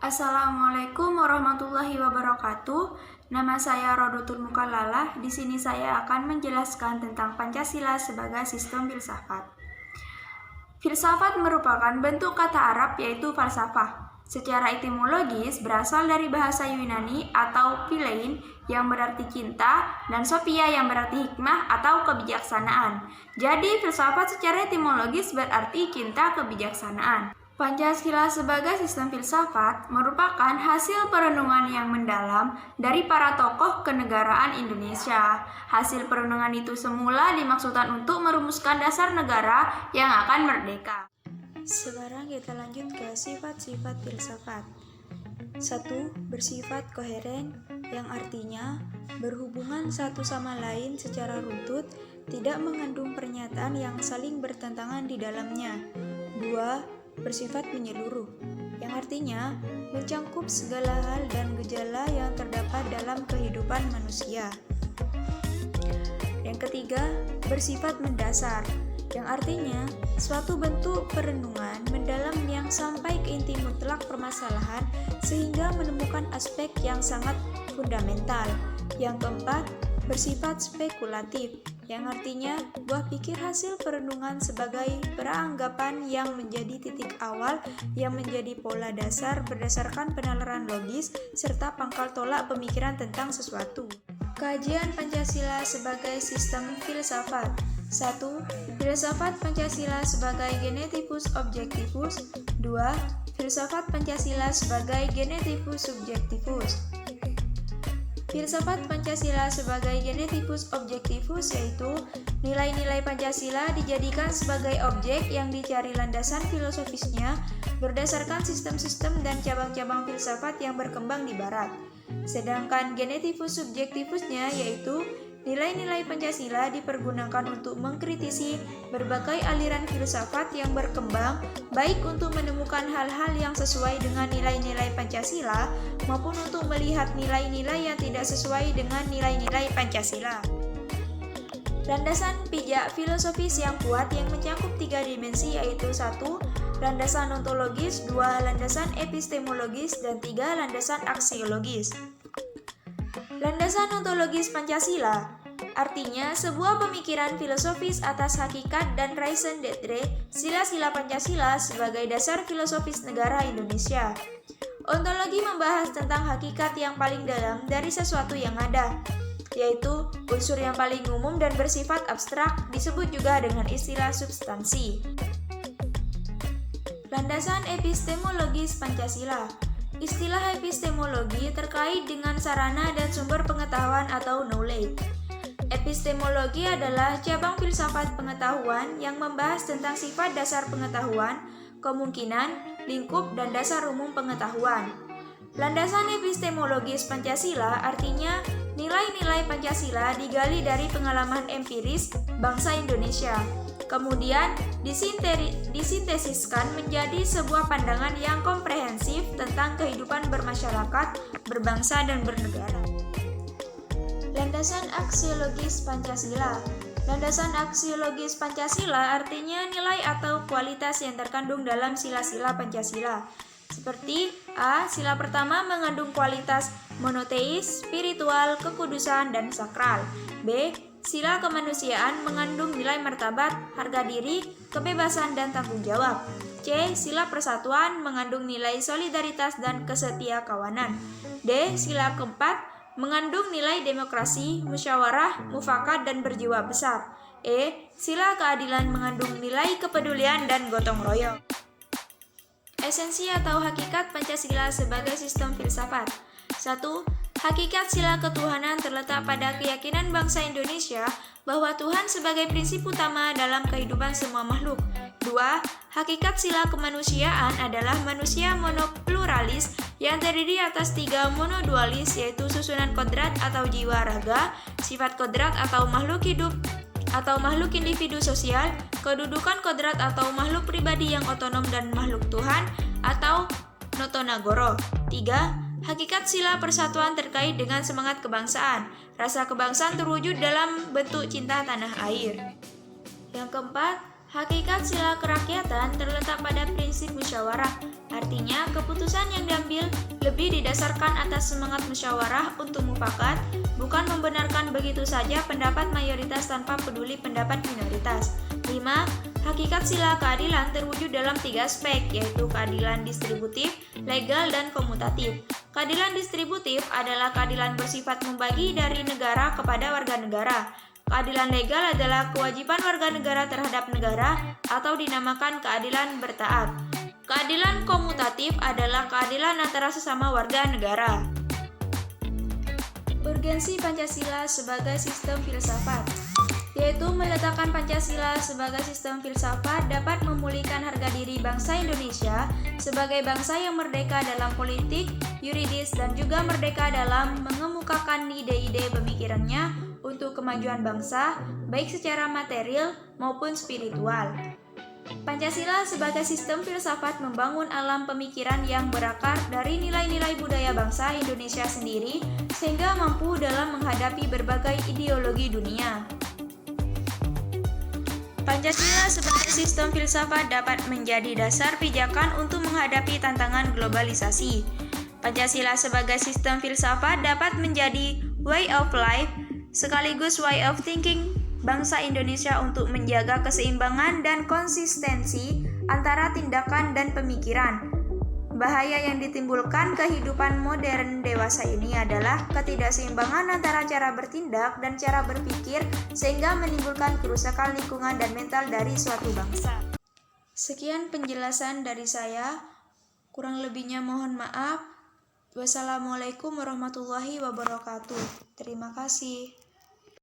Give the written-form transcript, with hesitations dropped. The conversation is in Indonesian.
Assalamualaikum warahmatullahi wabarakatuh. Nama saya Rodotul Mukalalah. Di sini saya akan menjelaskan tentang Pancasila sebagai sistem filsafat. Filsafat merupakan bentuk kata Arab yaitu falsafah. Secara etimologis berasal dari bahasa Yunani atau philein yang berarti cinta dan sophia yang berarti hikmah atau kebijaksanaan. Jadi filsafat secara etimologis berarti cinta kebijaksanaan. Pancasila sebagai sistem filsafat merupakan hasil perenungan yang mendalam dari para tokoh kenegaraan Indonesia. Hasil perenungan itu semula dimaksudkan untuk merumuskan dasar negara yang akan merdeka. Sekarang kita lanjut ke sifat-sifat filsafat. 1. Bersifat koheren, yang artinya berhubungan satu sama lain secara runtut, tidak mengandung pernyataan yang saling bertentangan di dalamnya. 2. Bersifat menyeluruh, yang artinya mencangkup segala hal dan gejala yang terdapat dalam kehidupan manusia. Yang ketiga, bersifat mendasar, yang artinya suatu bentuk perenungan mendalam yang sampai ke inti mutlak permasalahan sehingga menemukan aspek yang sangat fundamental. Yang keempat, bersifat spekulatif, yang artinya buah pikir hasil perenungan sebagai peranggapan yang menjadi titik awal yang menjadi pola dasar berdasarkan penalaran logis serta pangkal tolak pemikiran tentang sesuatu. Kajian Pancasila sebagai sistem filsafat. 1. Filsafat Pancasila sebagai genetivus objektivus. 2. Filsafat Pancasila sebagai genetivus subjektivus. Filsafat Pancasila sebagai genetivus objektivus yaitu nilai-nilai Pancasila dijadikan sebagai objek yang dicari landasan filosofisnya berdasarkan sistem-sistem dan cabang-cabang filsafat yang berkembang di Barat. Sedangkan genetivus subjektivusnya yaitu nilai-nilai Pancasila dipergunakan untuk mengkritisi berbagai aliran filsafat yang berkembang, baik untuk menemukan hal-hal yang sesuai dengan nilai-nilai Pancasila, maupun untuk melihat nilai-nilai yang tidak sesuai dengan nilai-nilai Pancasila. Landasan pijak filosofis yang kuat yang mencakup 3 dimensi yaitu 1. Landasan ontologis, 2. Landasan epistemologis, dan 3. Landasan aksiologis. Landasan ontologis Pancasila artinya sebuah pemikiran filosofis atas hakikat dan raison d'être sila-sila Pancasila sebagai dasar filosofis negara Indonesia. Ontologi membahas tentang hakikat yang paling dalam dari sesuatu yang ada, yaitu unsur yang paling umum dan bersifat abstrak, disebut juga dengan istilah substansi. Landasan epistemologis Pancasila. Istilah epistemologi terkait dengan sarana dan sumber pengetahuan atau knowledge. Epistemologi adalah cabang filsafat pengetahuan yang membahas tentang sifat dasar pengetahuan, kemungkinan, lingkup, dan dasar umum pengetahuan. Landasan epistemologis Pancasila artinya nilai-nilai Pancasila digali dari pengalaman empiris bangsa Indonesia, kemudian disintesiskan menjadi sebuah pandangan yang komprehensif tentang kehidupan bermasyarakat, berbangsa, dan bernegara. Landasan aksiologis Pancasila. Landasan aksiologis Pancasila artinya nilai atau kualitas yang terkandung dalam sila-sila Pancasila. Seperti A. Sila pertama mengandung kualitas monoteis, spiritual, kekudusan, dan sakral. B. Sila kemanusiaan mengandung nilai martabat, harga diri, kebebasan, dan tanggung jawab. C. Sila persatuan mengandung nilai solidaritas dan kesetiakawanan. D. Sila keempat mengandung nilai demokrasi, musyawarah, mufakat, dan berjiwa besar. E. Sila keadilan mengandung nilai kepedulian dan gotong royong. Esensi atau hakikat Pancasila sebagai sistem filsafat. 1. Hakikat sila ketuhanan terletak pada keyakinan bangsa Indonesia bahwa Tuhan sebagai prinsip utama dalam kehidupan semua makhluk. 2. Hakikat sila kemanusiaan adalah manusia monopluralis yang terdiri atas 3 monodualis yaitu susunan kodrat atau jiwa raga, sifat kodrat atau makhluk hidup atau makhluk individu sosial, kedudukan kodrat atau makhluk pribadi yang otonom dan makhluk Tuhan atau notonagoro. 3. Hakikat sila persatuan terkait dengan semangat kebangsaan. Rasa kebangsaan terwujud dalam bentuk cinta tanah air. Yang keempat, Hakikat sila kerakyatan terletak pada prinsip musyawarah. Artinya, keputusan yang diambil lebih didasarkan atas semangat musyawarah untuk mufakat, bukan membenarkan begitu saja pendapat mayoritas tanpa peduli pendapat minoritas. 5. Hakikat sila keadilan terwujud dalam 3 aspek, yaitu keadilan distributif, legal, dan komutatif. Keadilan distributif adalah keadilan bersifat membagi dari negara kepada warga negara. Keadilan legal adalah kewajiban warga negara terhadap negara atau dinamakan keadilan bertaat. Keadilan komutatif adalah keadilan antara sesama warga negara. Urgensi Pancasila sebagai sistem filsafat, yaitu meletakkan Pancasila sebagai sistem filsafat dapat memulihkan harga diri bangsa Indonesia sebagai bangsa yang merdeka dalam politik, yuridis, dan juga merdeka dalam mengemukakan ide-ide pemikirannya untuk kemajuan bangsa, baik secara material maupun spiritual. Pancasila sebagai sistem filsafat membangun alam pemikiran yang berakar dari nilai-nilai budaya bangsa Indonesia sendiri, sehingga mampu dalam menghadapi berbagai ideologi dunia. Pancasila sebagai sistem filsafat dapat menjadi dasar pijakan untuk menghadapi tantangan globalisasi. Pancasila sebagai sistem filsafat dapat menjadi way of life sekaligus way of thinking bangsa Indonesia untuk menjaga keseimbangan dan konsistensi antara tindakan dan pemikiran. Bahaya yang ditimbulkan kehidupan modern dewasa ini adalah ketidakseimbangan antara cara bertindak dan cara berpikir sehingga menimbulkan kerusakan lingkungan dan mental dari suatu bangsa. Sekian penjelasan dari saya, kurang lebihnya mohon maaf. Wassalamualaikum warahmatullahi wabarakatuh. Terima kasih.